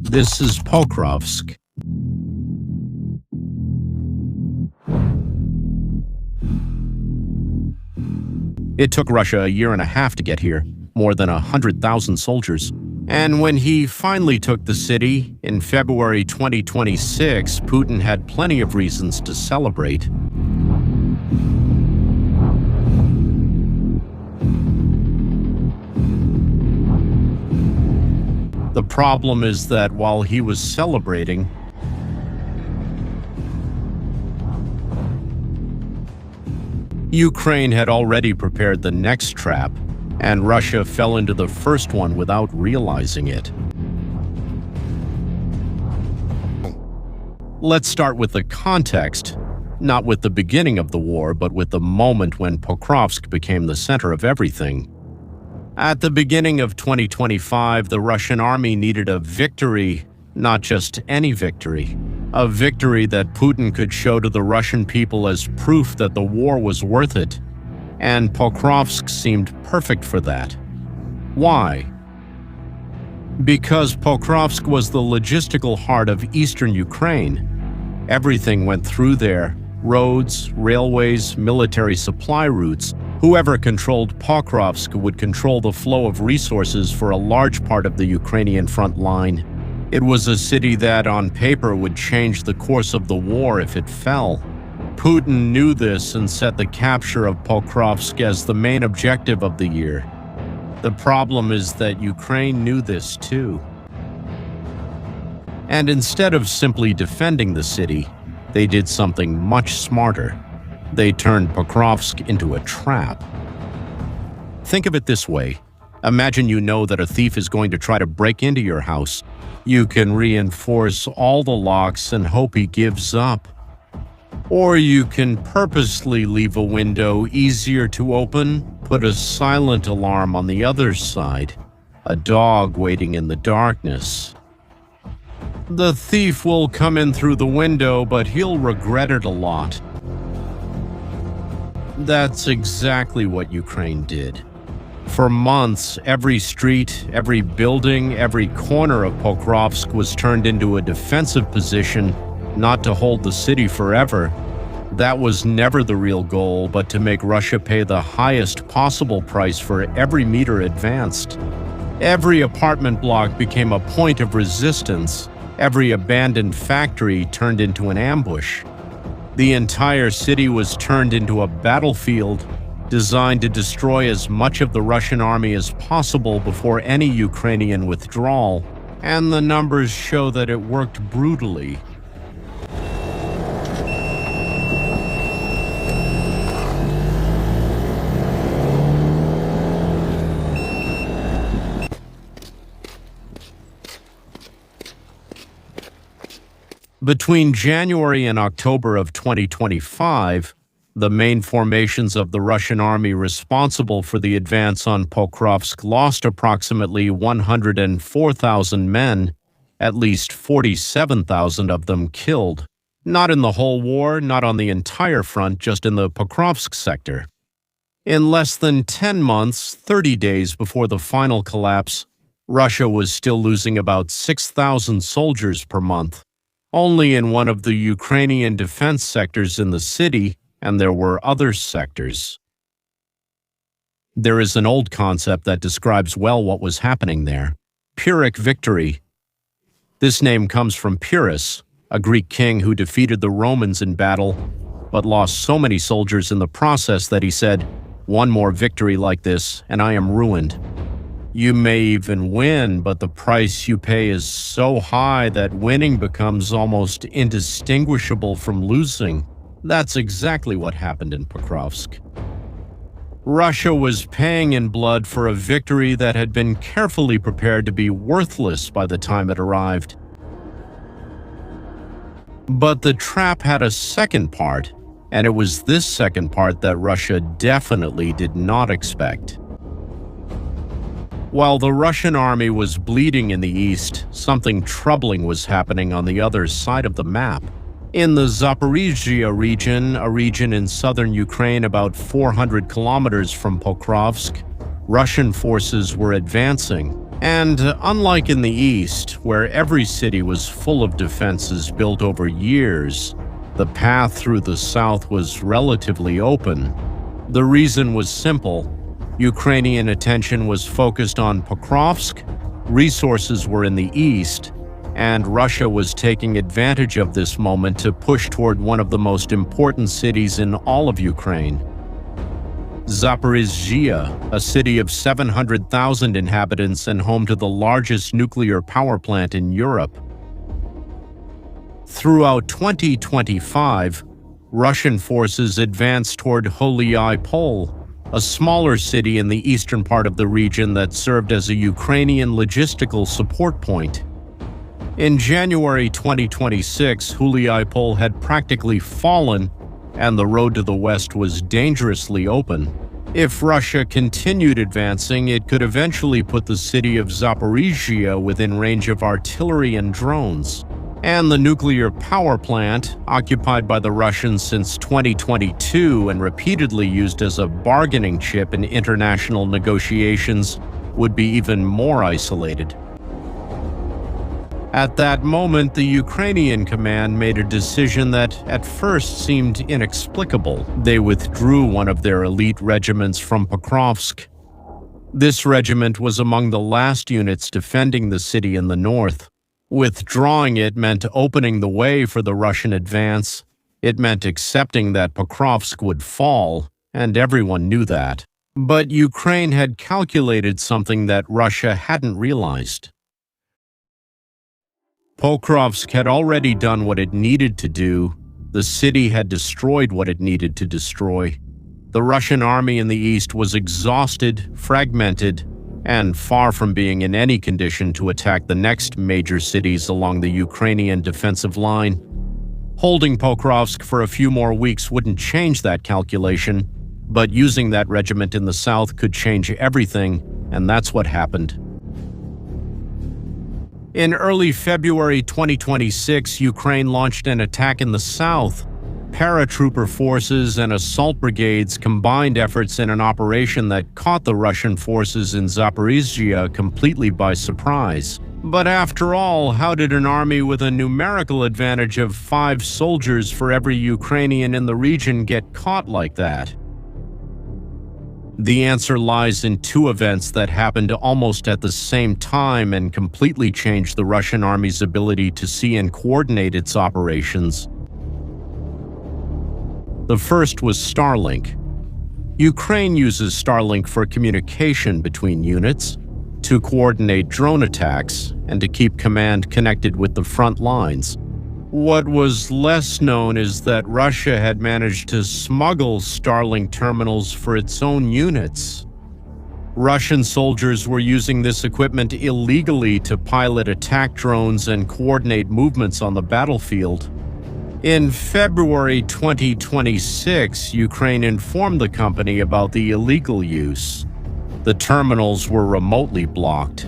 This is Pokrovsk. It took Russia a year and a half to get here, more than 100,000 soldiers. And when he finally took the city in February 2026, Putin had plenty of reasons to celebrate. The problem is that while he was celebrating, Ukraine had already prepared the next trap, and Russia fell into the first one without realizing it. Let's start with the context, not with the beginning of the war, but with the moment when Pokrovsk became the center of everything. At the beginning of 2025, the Russian army needed a victory, not just any victory. A victory that Putin could show to the Russian people as proof that the war was worth it. And Pokrovsk seemed perfect for that. Why? Because Pokrovsk was the logistical heart of eastern Ukraine. Everything went through there: roads, railways, military supply routes. Whoever controlled Pokrovsk would control the flow of resources for a large part of the Ukrainian front line. It was a city that, on paper, would change the course of the war if it fell. Putin knew this and set the capture of Pokrovsk as the main objective of the year. The problem is that Ukraine knew this too. And instead of simply defending the city, they did something much smarter. They turned Pokrovsk into a trap. Think of it this way. Imagine you know that a thief is going to try to break into your house. You can reinforce all the locks and hope he gives up. Or you can purposely leave a window easier to open, put a silent alarm on the other side, a dog waiting in the darkness. The thief will come in through the window, but he'll regret it a lot. That's exactly what Ukraine did. For months, every street, every building, every corner of Pokrovsk was turned into a defensive position, not to hold the city forever. That was never the real goal, but to make Russia pay the highest possible price for every meter advanced. Every apartment block became a point of resistance. Every abandoned factory turned into an ambush. The entire city was turned into a battlefield designed to destroy as much of the Russian army as possible before any Ukrainian withdrawal, and the numbers show that it worked brutally. Between January and October of 2025, the main formations of the Russian army responsible for the advance on Pokrovsk lost approximately 104,000 men, at least 47,000 of them killed. Not in the whole war, not on the entire front, just in the Pokrovsk sector. In less than 10 months, 30 days before the final collapse, Russia was still losing about 6,000 soldiers per month. Only in one of the Ukrainian defense sectors in the city, and there were other sectors. There is an old concept that describes well what was happening there: Pyrrhic victory. This name comes from Pyrrhus, a Greek king who defeated the Romans in battle, but lost so many soldiers in the process that he said, "One more victory like this, and I am ruined." You may even win, but the price you pay is so high that winning becomes almost indistinguishable from losing. That's exactly what happened in Pokrovsk. Russia was paying in blood for a victory that had been carefully prepared to be worthless by the time it arrived. But the trap had a second part, and it was this second part that Russia definitely did not expect. While the Russian army was bleeding in the east, something troubling was happening on the other side of the map. In the Zaporizhzhia region, a region in southern Ukraine about 400 kilometers from Pokrovsk, Russian forces were advancing. And unlike in the East, where every city was full of defenses built over years, the path through the south was relatively open. The reason was simple. Ukrainian attention was focused on Pokrovsk, resources were in the east, and Russia was taking advantage of this moment to push toward one of the most important cities in all of Ukraine. Zaporizhzhia, a city of 700,000 inhabitants and home to the largest nuclear power plant in Europe. Throughout 2025, Russian forces advanced toward Pol, a smaller city in the eastern part of the region that served as a Ukrainian logistical support point. In January 2026, Pol had practically fallen, and the road to the west was dangerously open. If Russia continued advancing, it could eventually put the city of Zaporizhzhia within range of artillery and drones. And the nuclear power plant, occupied by the Russians since 2022 and repeatedly used as a bargaining chip in international negotiations, would be even more isolated. At that moment, the Ukrainian command made a decision that at first seemed inexplicable. They withdrew one of their elite regiments from Pokrovsk. This regiment was among the last units defending the city in the north. Withdrawing it meant opening the way for the Russian advance. It meant accepting that Pokrovsk would fall, and everyone knew that. But Ukraine had calculated something that Russia hadn't realized. Pokrovsk had already done what it needed to do. The city had destroyed what it needed to destroy. The Russian army in the east was exhausted, fragmented, and far from being in any condition to attack the next major cities along the Ukrainian defensive line. Holding Pokrovsk for a few more weeks wouldn't change that calculation, but using that regiment in the south could change everything, and that's what happened. In early February 2026, Ukraine launched an attack in the south. Paratrooper forces and assault brigades combined efforts in an operation that caught the Russian forces in Zaporizhzhia completely by surprise. But after all, how did an army with a numerical advantage of 5 soldiers for every Ukrainian in the region get caught like that? The answer lies in 2 events that happened almost at the same time and completely changed the Russian army's ability to see and coordinate its operations. The first was Starlink. Ukraine uses Starlink for communication between units, to coordinate drone attacks, and to keep command connected with the front lines. What was less known is that Russia had managed to smuggle Starlink terminals for its own units. Russian soldiers were using this equipment illegally to pilot attack drones and coordinate movements on the battlefield. In February 2026, Ukraine informed the company about the illegal use. The terminals were remotely blocked.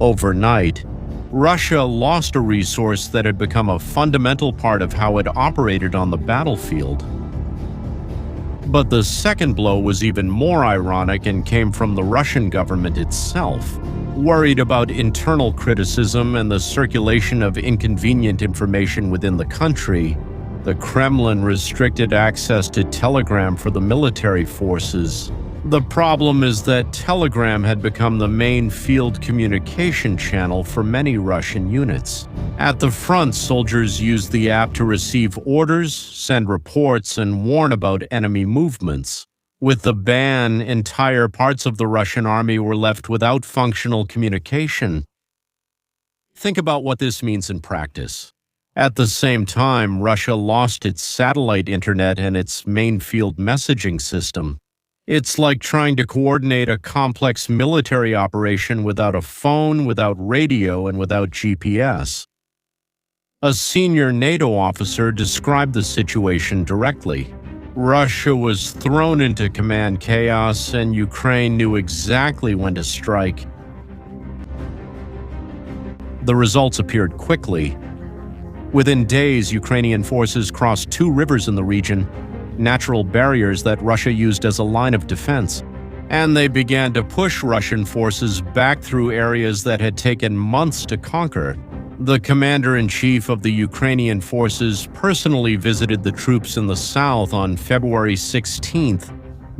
Overnight, Russia lost a resource that had become a fundamental part of how it operated on the battlefield. But the second blow was even more ironic and came from the Russian government itself. Worried about internal criticism and the circulation of inconvenient information within the country, the Kremlin restricted access to Telegram for the military forces. The problem is that Telegram had become the main field communication channel for many Russian units. At the front, soldiers used the app to receive orders, send reports, and warn about enemy movements. With the ban, entire parts of the Russian army were left without functional communication. Think about what this means in practice. At the same time, Russia lost its satellite internet and its main field messaging system. It's like trying to coordinate a complex military operation without a phone, without radio, and without GPS. A senior NATO officer described the situation directly. Russia was thrown into command chaos, and Ukraine knew exactly when to strike. The results appeared quickly. Within days, Ukrainian forces crossed 2 rivers in the region, natural barriers that Russia used as a line of defense. and they began to push Russian forces back through areas that had taken months to conquer. The commander-in-chief of the Ukrainian forces personally visited the troops in the south on February 16th,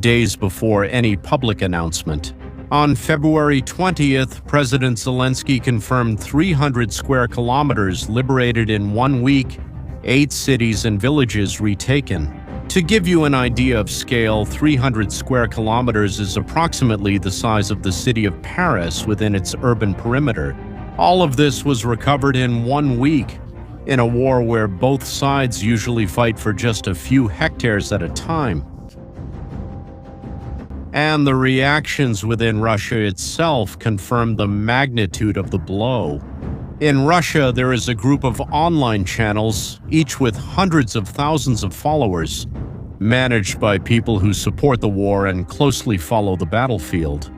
days before any public announcement. On February 20th, President Zelensky confirmed 300 square kilometers liberated in 1 week, 8 cities and villages retaken. To give you an idea of scale, 300 square kilometers is approximately the size of the city of Paris within its urban perimeter. All of this was recovered in 1 week, in a war where both sides usually fight for just a few hectares at a time. And the reactions within Russia itself confirmed the magnitude of the blow. In Russia, there is a group of online channels, each with hundreds of thousands of followers, managed by people who support the war and closely follow the battlefield.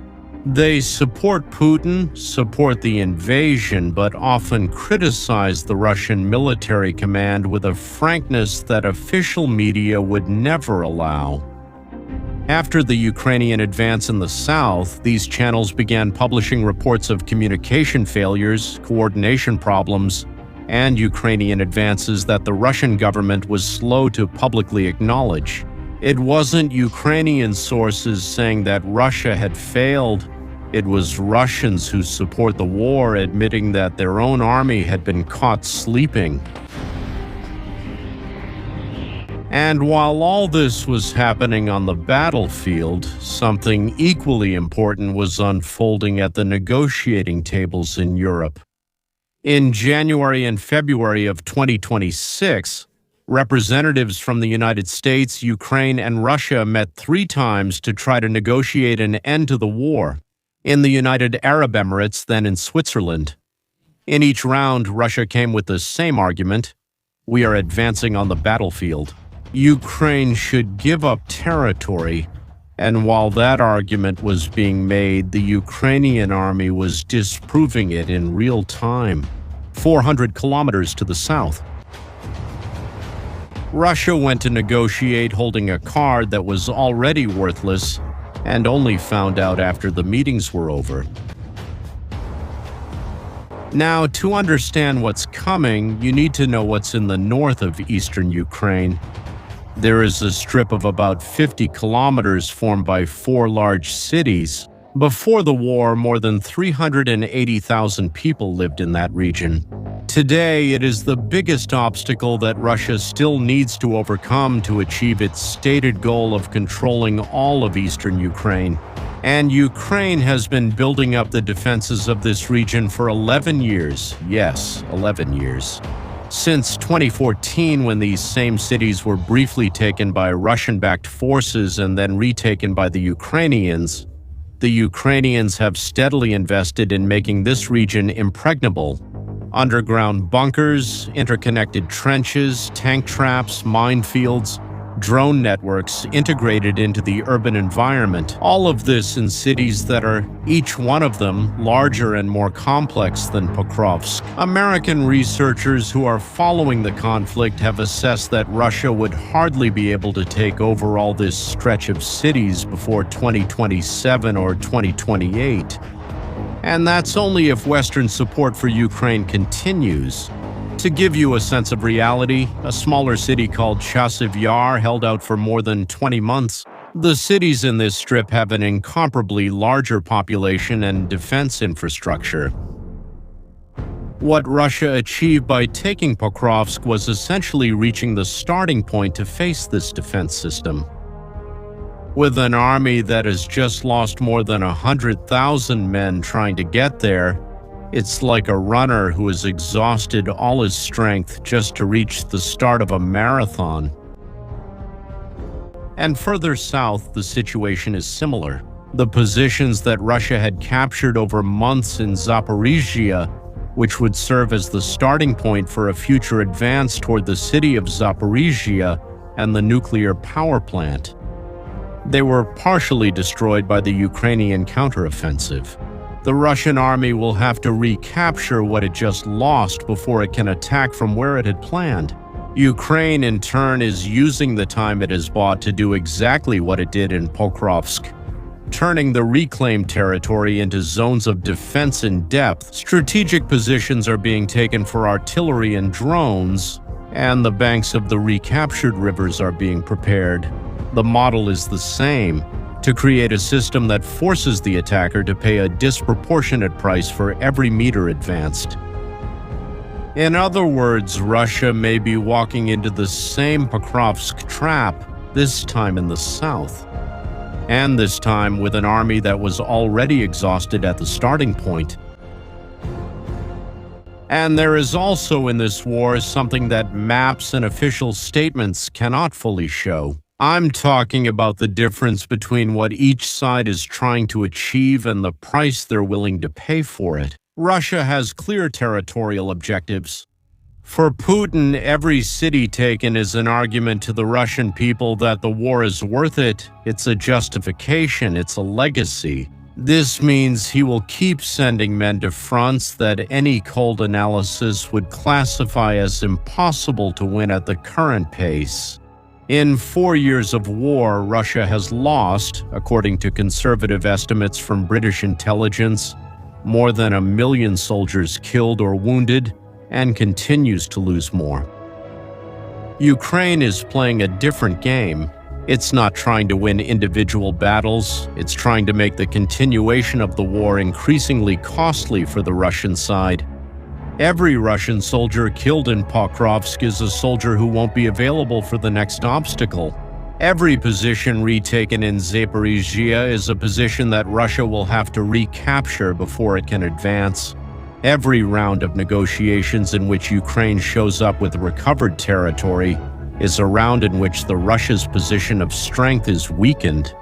They support Putin, support the invasion, but often criticize the Russian military command with a frankness that official media would never allow. After the Ukrainian advance in the south, these channels began publishing reports of communication failures, coordination problems, and Ukrainian advances that the Russian government was slow to publicly acknowledge. It wasn't Ukrainian sources saying that Russia had failed. It was Russians who support the war admitting that their own army had been caught sleeping. And while all this was happening on the battlefield, something equally important was unfolding at the negotiating tables in Europe. In January and February of 2026, representatives from the United States, Ukraine, and Russia met 3 times to try to negotiate an end to the war, in the United Arab Emirates, then in Switzerland. In each round, Russia came with the same argument: we are advancing on the battlefield. Ukraine should give up territory, and while that argument was being made, the Ukrainian army was disproving it in real time, 400 kilometers to the south. Russia went to negotiate holding a card that was already worthless and only found out after the meetings were over. Now, to understand what's coming, you need to know what's in the north of eastern Ukraine. There is a strip of about 50 kilometers formed by 4 large cities. Before the war, more than 380,000 people lived in that region. Today, it is the biggest obstacle that Russia still needs to overcome to achieve its stated goal of controlling all of eastern Ukraine. And Ukraine has been building up the defenses of this region for 11 years. Yes, 11 years. Since 2014, when these same cities were briefly taken by Russian-backed forces and then retaken by the Ukrainians have steadily invested in making this region impregnable. Underground bunkers, interconnected trenches, tank traps, minefields, drone networks integrated into the urban environment. All of this in cities that are, each one of them, larger and more complex than Pokrovsk. American researchers who are following the conflict have assessed that Russia would hardly be able to take over all this stretch of cities before 2027 or 2028. And that's only if Western support for Ukraine continues. To give you a sense of reality, a smaller city called Chasiv Yar held out for more than 20 months. The cities in this strip have an incomparably larger population and defense infrastructure. What Russia achieved by taking Pokrovsk was essentially reaching the starting point to face this defense system. With an army that has just lost more than 100,000 men trying to get there, it's like a runner who has exhausted all his strength just to reach the start of a marathon. And further south, the situation is similar. The positions that Russia had captured over months in Zaporizhzhia, which would serve as the starting point for a future advance toward the city of Zaporizhzhia and the nuclear power plant. They were partially destroyed by the Ukrainian counteroffensive. The Russian army will have to recapture what it just lost before it can attack from where it had planned. Ukraine, in turn, is using the time it has bought to do exactly what it did in Pokrovsk: turning the reclaimed territory into zones of defense in depth. Strategic positions are being taken for artillery and drones, and the banks of the recaptured rivers are being prepared. The model is the same: to create a system that forces the attacker to pay a disproportionate price for every meter advanced. In other words, Russia may be walking into the same Pokrovsk trap, this time in the south. And this time with an army that was already exhausted at the starting point. And there is also in this war something that maps and official statements cannot fully show. I'm talking about the difference between what each side is trying to achieve and the price they're willing to pay for it. Russia has clear territorial objectives. For Putin, every city taken is an argument to the Russian people that the war is worth it. It's a justification, it's a legacy. This means he will keep sending men to fronts that any cold analysis would classify as impossible to win at the current pace. In 4 years of war, Russia has lost, according to conservative estimates from British intelligence, more than 1 million soldiers killed or wounded, and continues to lose more. Ukraine is playing a different game. It's not trying to win individual battles, it's trying to make the continuation of the war increasingly costly for the Russian side. Every Russian soldier killed in Pokrovsk is a soldier who won't be available for the next obstacle. Every position retaken in Zaporizhzhia is a position that Russia will have to recapture before it can advance. Every round of negotiations in which Ukraine shows up with recovered territory is a round in which the Russia's position of strength is weakened.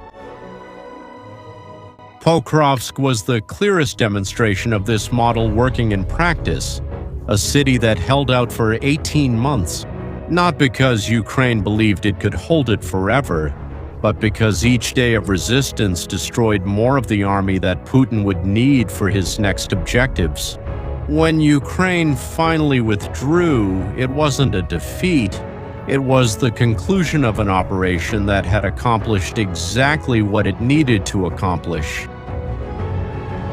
Pokrovsk was the clearest demonstration of this model working in practice, a city that held out for 18 months, not because Ukraine believed it could hold it forever, but because each day of resistance destroyed more of the army that Putin would need for his next objectives. When Ukraine finally withdrew, it wasn't a defeat. It was the conclusion of an operation that had accomplished exactly what it needed to accomplish.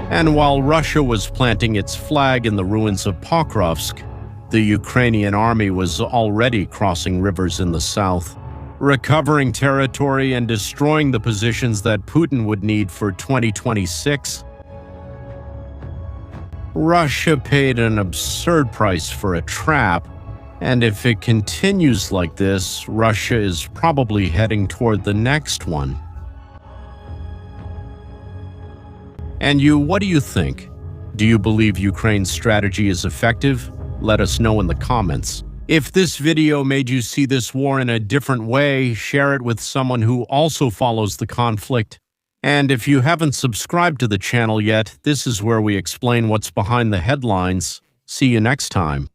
And while Russia was planting its flag in the ruins of Pokrovsk, the Ukrainian army was already crossing rivers in the south, recovering territory and destroying the positions that Putin would need for 2026. Russia paid an absurd price for a trap, and if it continues like this, Russia is probably heading toward the next one. And you, what do you think? Do you believe Ukraine's strategy is effective? Let us know in the comments. If this video made you see this war in a different way, share it with someone who also follows the conflict. And if you haven't subscribed to the channel yet, this is where we explain what's behind the headlines. See you next time.